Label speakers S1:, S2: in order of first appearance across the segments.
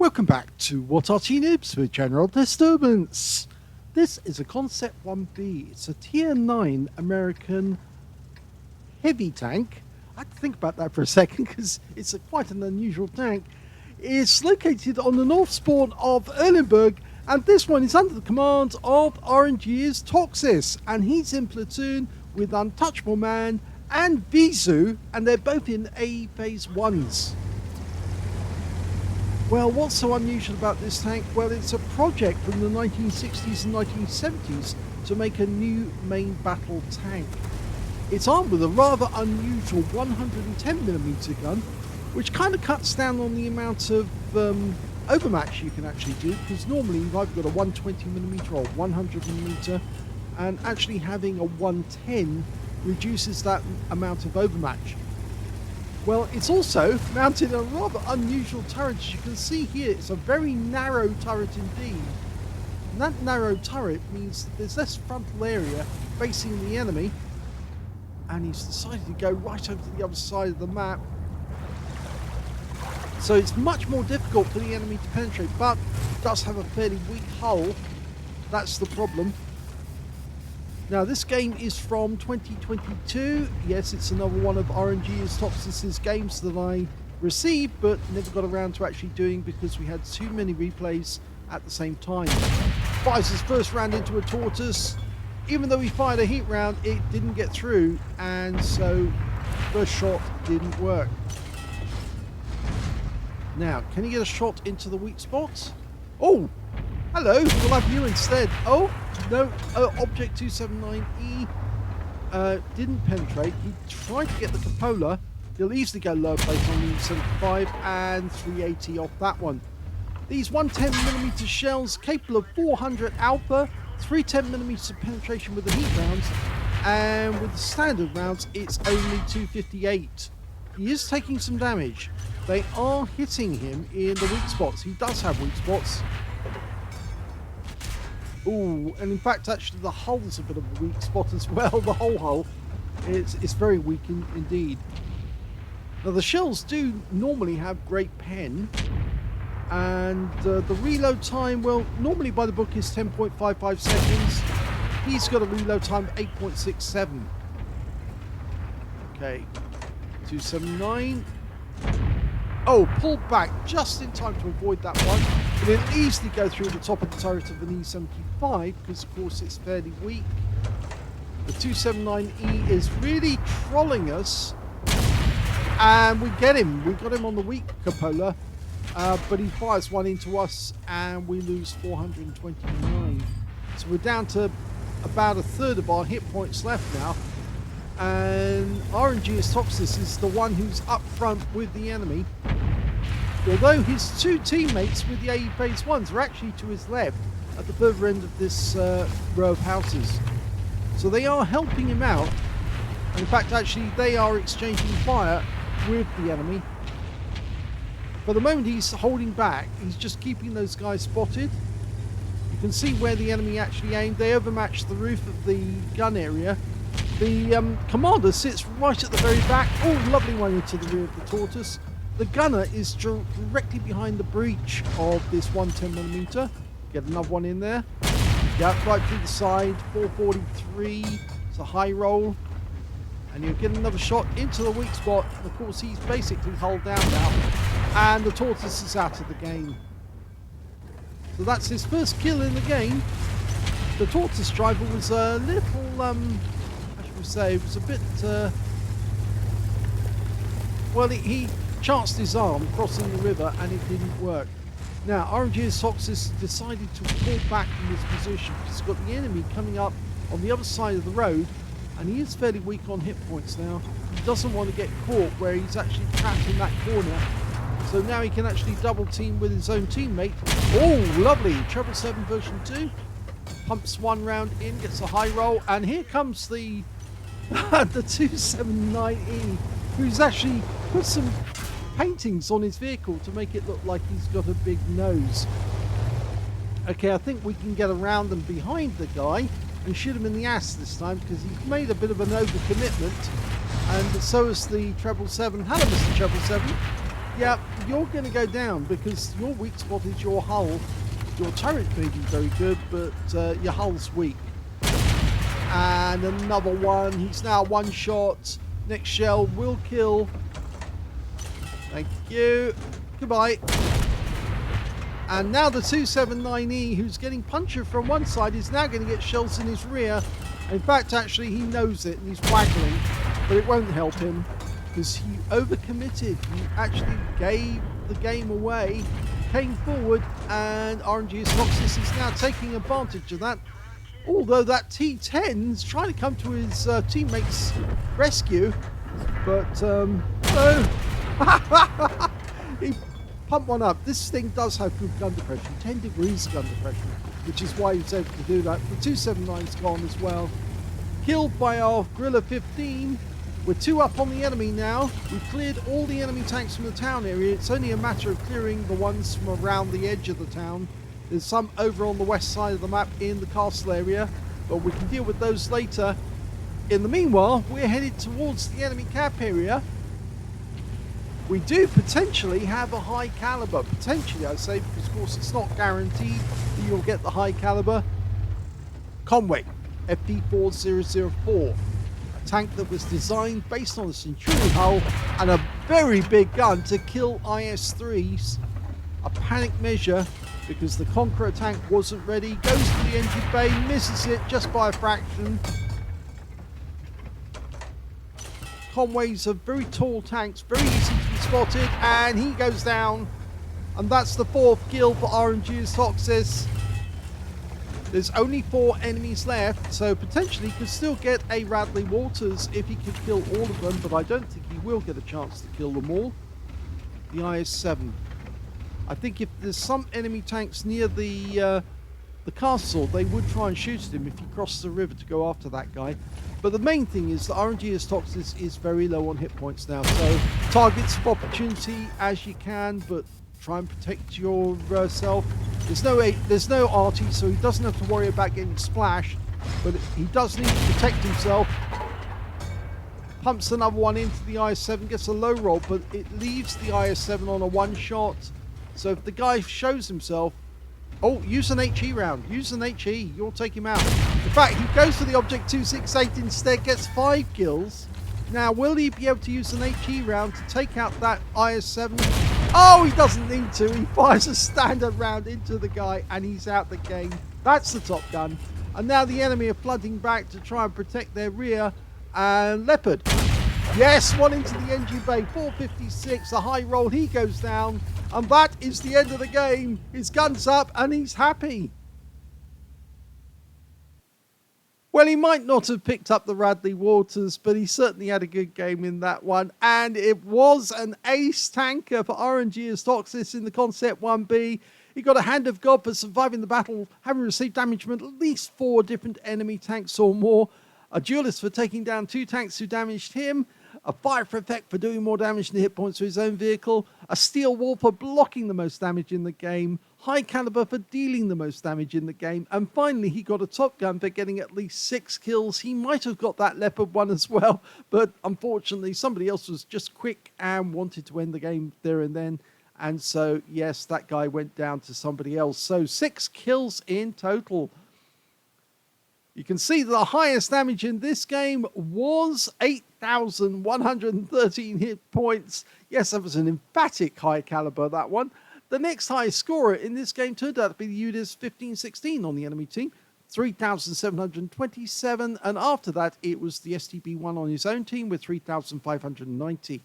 S1: Welcome back to What Arty Noobs with General Disturbance. This is a Concept 1B. It's a Tier 9 American heavy tank. I had to think about that for a second because it's quite an unusual tank. It's located on the north spawn of Erlenberg, and this one is under the command of RNG's Toxis, and he's in platoon with Untouchable Man and Vizu, and they're both in A Phase 1s. Well, what's so unusual about this tank? Well, it's a project from the 1960s and 1970s to make a new main battle tank. It's armed with a rather unusual 110mm gun, which kind of cuts down on the amount of overmatch you can actually do, because normally you've either got a 120mm or 100mm, and actually having a 110 reduces that amount of overmatch. Well, it's also mounted a rather unusual turret. As you can see here, it's a very narrow turret indeed. And that narrow turret means that there's less frontal area facing the enemy. And he's decided to go right over to the other side of the map. So it's much more difficult for the enemy to penetrate, but it does have a fairly weak hull. That's the problem. Now, this game is from 2022. Yes, it's another one of RNG's Toxis's games that I received, but never got around to actually doing because we had too many replays at the same time. Fires his first round into a tortoise. Even though he fired a heat round, it didn't get through, and so first shot didn't work. Now, can he get a shot into the weak spots? Oh! Hello, we'll have you instead. Oh, no, Object 279E didn't penetrate. He tried to get the cupola. He'll easily go lower place on the 75 and 380 off that one. These 110mm shells capable of 400 alpha, 310mm penetration with the heat rounds, and with the standard rounds, it's only 258. He is taking some damage. They are hitting him in the weak spots. He does have weak spots. Ooh, and in fact, actually, the hull's a bit of a weak spot as well. The whole hull, it's very weak indeed. Now, the shells do normally have great pen, and the reload time, well, normally by the book is 10.55 seconds. He's got a reload time of 8.67. Okay, 279. Oh, pulled back just in time to avoid that one. But it'll easily go through the top of the turret of an E75 because, of course, it's fairly weak. The 279E is really trolling us. And we get him. We got him on the weak cupola. But he fires one into us and we lose 429. So we're down to about a third of our hit points left now. And RNG's Toxis is the one who's up front with the enemy. Although his two teammates with the AE Phase 1s are actually to his left at the further end of this row of houses. So they are helping him out. And in fact, actually, they are exchanging fire with the enemy. For the moment, he's holding back. He's just keeping those guys spotted. You can see where the enemy actually aimed. They overmatched the roof of the gun area. The commander sits right at the very back. Oh, lovely one into the rear of the tortoise. The gunner is directly behind the breech of this 110mm. Get another one in there. Yeah, right through the side. 443. It's a high roll. And you'll get another shot into the weak spot. And of course, he's basically hull down now. And the tortoise is out of the game. So that's his first kill in the game. The tortoise driver was a little, how should we say, it was a bit, well, he chanced his arm crossing the river and it didn't work. Now, RNG's Toxis decided to pull back from this position because he's got the enemy coming up on the other side of the road, and he is fairly weak on hit points now. He doesn't want to get caught where he's actually trapped in that corner. So now he can actually double team with his own teammate. Oh, lovely. 777 version 2. Pumps one round in, gets a high roll, and here comes the the 279E, who's actually put some paintings on his vehicle to make it look like he's got a big nose. Okay, I think we can get around and behind the guy and shoot him in the ass this time because he's made a bit of an overcommitment, and so has the 777. Hello, Mr. 777. yeah, you're going to go down because your weak spot is your hull. Your turret may be very good, but your hull's weak. And another one. He's now one shot. Next shell will kill. Thank you. Goodbye. And now the 279E, who's getting punctured from one side, is now going to get shells in his rear. In fact, actually, he knows it and he's waggling, but it won't help him because he overcommitted. He actually gave the game away, came forward, and RNG's Foxes is now taking advantage of that. Although that T10's trying to come to his teammate's rescue, but no. He pumped one up. This thing does have good gun depression, 10 degrees gun depression, which is why he was able to do that. The 279's gone as well. Killed by our Guerrilla 15. We're 2 up on the enemy now. We've cleared all the enemy tanks from the town area. It's only a matter of clearing the ones from around the edge of the town. There's some over on the west side of the map in the castle area, but we can deal with those later. In the meanwhile, we're headed towards the enemy cap area. We do potentially have a high caliber. Potentially, I say, because of course it's not guaranteed that you'll get the high caliber. Conway, FP4004. A tank that was designed based on a Centurion hull and a very big gun to kill IS-3s. A panic measure because the Conqueror tank wasn't ready. Goes to the engine bay, misses it just by a fraction. Conways are very tall tanks, very easy to be spotted, and he goes down. And that's the 4th kill for RNG's Foxes. There's only 4 enemies left, so potentially could still get a Radley Walters if he could kill all of them, but I don't think he will get a chance to kill them all. The IS-7. I think if there's some enemy tanks near the castle, they would try and shoot at him if he crossed the river to go after that guy. But the main thing is that RNG's Foxes is very low on hit points now, so targets of opportunity as you can, but try and protect yourself. There's no Arty, so he doesn't have to worry about getting splashed, but he does need to protect himself. Pumps another one into the IS-7, gets a low roll, but it leaves the IS-7 on a one shot. So if the guy shows himself, oh, use an HE round. Use an HE. You'll take him out. In fact, he goes for the Object 268 instead, gets 5 kills. Now, will he be able to use an HE round to take out that IS-7? Oh, he doesn't need to. He fires a standard round into the guy, and he's out the game. That's the Top Gun. And now the enemy are flooding back to try and protect their rear. And Leopard. Yes, one into the engine bay. 456, a high roll. He goes down. And that is the end of the game. His gun's up and he's happy. Well, he might not have picked up the Radley Walters, but he certainly had a good game in that one. And it was an ace tanker for RNG's Foxes in the Concept 1B. He got a Hand of God for surviving the battle, having received damage from at least 4 different enemy tanks or more. A duelist for taking down 2 tanks who damaged him. A fire for effect for doing more damage than hit points to his own vehicle. A steel wall for blocking the most damage in the game. High caliber for dealing the most damage in the game. And finally, he got a Top Gun for getting at least 6 kills. He might have got that Leopard one as well, but unfortunately, somebody else was just quick and wanted to end the game there and then. And so, yes, that guy went down to somebody else. So 6 kills in total. You can see the highest damage in this game was 8,113 hit points. Yes, that was an emphatic high caliber, that one. The next highest scorer in this game turned out to be the UDIS 1516 on the enemy team, 3,727. And after that, it was the STB1 on his own team with 3,590.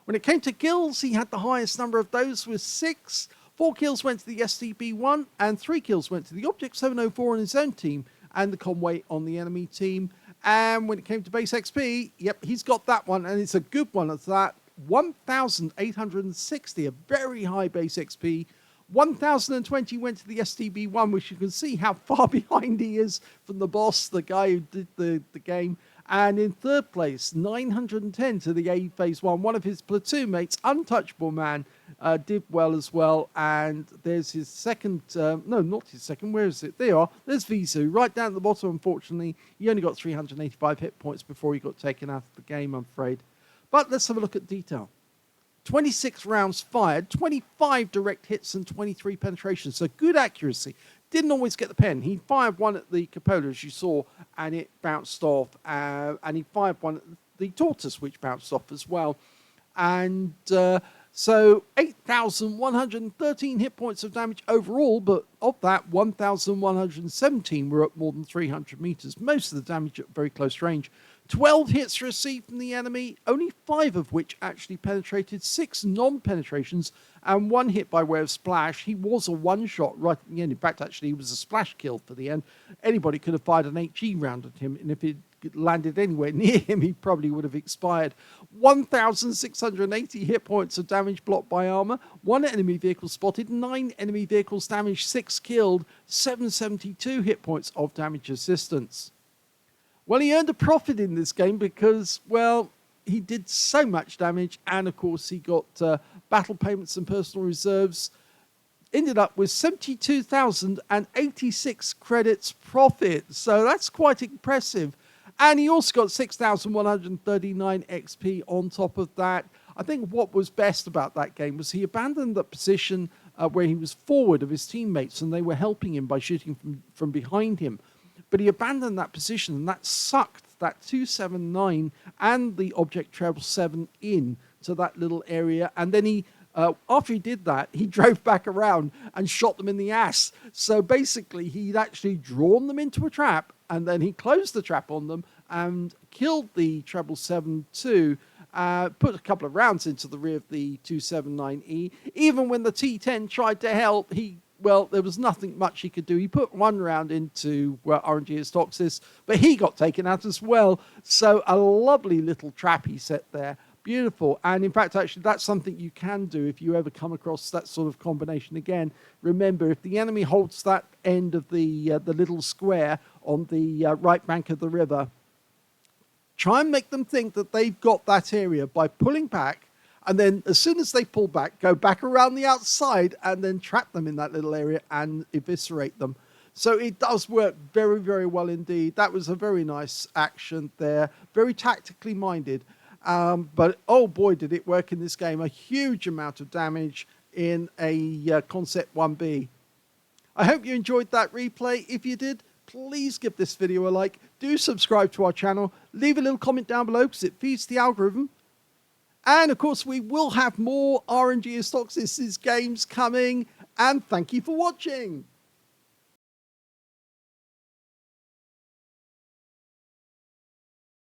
S1: When it came to kills, he had the highest number of those with 6. 4 kills went to the STB1 and 3 kills went to the Object 704 on his own team and the Conway on the enemy team. And when it came to base XP, yep, he's got that one, and it's a good one at that. 1,860, a very high base XP. 1,020 went to the STB1, which you can see how far behind he is from the boss, the guy who did the game. And in 3rd place, 910 to the A Phase 1. One of his platoon mates, Untouchable Man, did well as well. And there's his second, no, not his second, where is it? There you are. There's Vizu, right down at the bottom, unfortunately. He only got 385 hit points before he got taken out of the game, I'm afraid. But let's have a look at detail. 26 rounds fired, 25 direct hits and 23 penetrations. So good accuracy. Didn't always get the pen. He fired one at the cupola, as you saw, and it bounced off. And he fired one at the tortoise, which bounced off as well. And so 8,113 hit points of damage overall, but of that, 1,117 were at more than 300 meters. Most of the damage at very close range. 12 hits received from the enemy, only 5 of which actually penetrated, 6 non-penetrations, and 1 hit by way of splash. He was a one-shot right at the end. In fact, actually, he was a splash kill for the end. Anybody could have fired an HE round at him, and if it landed anywhere near him, he probably would have expired. 1,680 hit points of damage blocked by armor, 1 enemy vehicle spotted, 9 enemy vehicles damaged, 6 killed, 772 hit points of damage assistance. Well, he earned a profit in this game because, well, he did so much damage, and of course he got battle payments and personal reserves. Ended up with 72,086 credits profit, so that's quite impressive. And he also got 6,139 XP on top of that. I think what was best about that game was he abandoned the position where he was forward of his teammates, and they were helping him by shooting from behind him. But he abandoned that position, and that sucked that 279 and the Object Treble 7 in to that little area. And then he, after he did that, he drove back around and shot them in the ass. So basically, he'd actually drawn them into a trap, and then he closed the trap on them and killed the Treble 7 too. Put a couple of rounds into the rear of the 279E. Even when the T10 tried to help, well, there was nothing much he could do. He put 1 round into RNG's Toxis, but he got taken out as well. So a lovely little trap he set there. Beautiful. And in fact, actually, that's something you can do if you ever come across that sort of combination again. Remember, if the enemy holds that end of the little square on the right bank of the river, try and make them think that they've got that area by pulling back. And then as soon as they pull back, go back around the outside and then trap them in that little area and eviscerate them. So it does work very, very well indeed. That was a very nice action there. Very tactically minded. But oh boy, did it work in this game. A huge amount of damage in a Concept 1B. I hope you enjoyed that replay. If you did, please give this video a like. Do subscribe to our channel. Leave a little comment down below because it feeds the algorithm. And of course, we will have more RNG Toxis games coming. And thank you for watching.